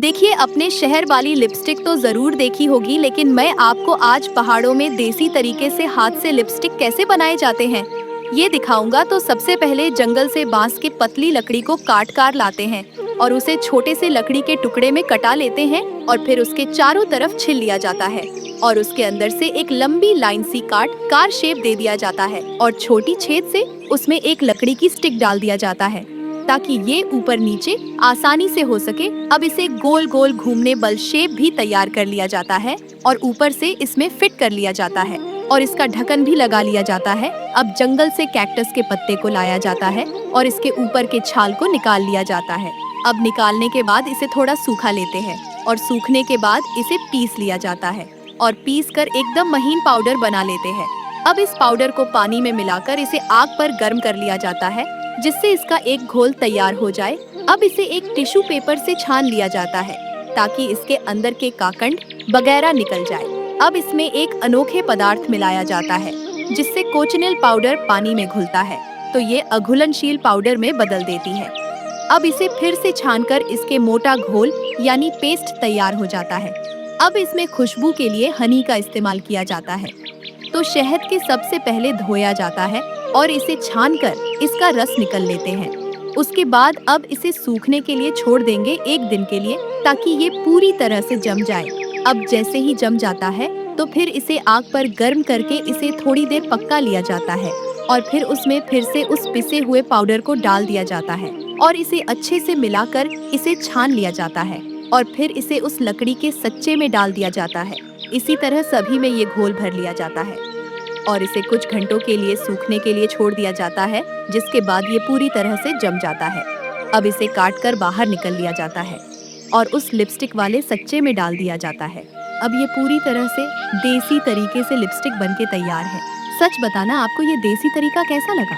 देखिए, अपने शहर वाली लिपस्टिक तो जरूर देखी होगी, लेकिन मैं आपको आज पहाड़ों में देसी तरीके से हाथ से लिपस्टिक कैसे बनाए जाते हैं ये दिखाऊंगा। तो सबसे पहले जंगल से बांस की पतली लकड़ी को काट कर लाते हैं और उसे छोटे से लकड़ी के टुकड़े में कटा लेते हैं और फिर उसके चारों तरफ छिल लिया जाता है और उसके अंदर से एक लंबी लाइन सी काट कार शेप दे दिया जाता है और छोटी छेद से उसमें एक लकड़ी की स्टिक डाल दिया जाता है ताकि ये ऊपर नीचे आसानी से हो सके। अब इसे गोल गोल घूमने बल शेप भी तैयार कर लिया जाता है और ऊपर से इसमें फिट कर लिया जाता है और इसका ढक्कन भी लगा लिया जाता है। अब जंगल से कैक्टस के पत्ते को लाया जाता है और इसके ऊपर के छाल को निकाल लिया जाता है। अब निकालने के बाद इसे थोड़ा सूखा लेते हैं और सूखने के बाद इसे पीस लिया जाता है और पीस कर एकदम महीन पाउडर बना लेते हैं। अब इस पाउडर को पानी में मिलाकर इसे आग पर गर्म कर लिया जाता है जिससे इसका एक घोल तैयार हो जाए। अब इसे एक टिश्यू पेपर से छान लिया जाता है ताकि इसके अंदर के काकंड वगैरह निकल जाए। अब इसमें एक अनोखे पदार्थ मिलाया जाता है जिससे कोचिनेल पाउडर पानी में घुलता है तो ये अघुलनशील पाउडर में बदल देती है। अब इसे फिर से छानकर इसके मोटा घोल यानी पेस्ट तैयार हो जाता है। अब इसमें खुशबू के लिए हनी का इस्तेमाल किया जाता है। तो शहद के सबसे पहले धोया जाता है और इसे छानकर इसका रस निकल लेते हैं। उसके बाद अब इसे सूखने के लिए छोड़ देंगे एक दिन के लिए ताकि ये पूरी तरह से जम जाए। अब जैसे ही जम जाता है तो फिर इसे आग पर गर्म करके इसे थोड़ी देर पका लिया जाता है और फिर उसमें फिर से उस पिसे हुए पाउडर को डाल दिया जाता है और इसे अच्छे से मिलाकर इसे छान लिया जाता है और फिर इसे उस लकड़ी के सच्चे में डाल दिया जाता है। इसी तरह सभी में ये घोल भर लिया जाता है और इसे कुछ घंटों के लिए सूखने के लिए छोड़ दिया जाता है जिसके बाद ये पूरी तरह से जम जाता है। अब इसे काट कर बाहर निकल लिया जाता है और उस लिपस्टिक वाले सच्चे में डाल दिया जाता है। अब ये पूरी तरह से देसी तरीके से लिपस्टिक बनके तैयार है। सच बताना, आपको ये देसी तरीका कैसा लगा?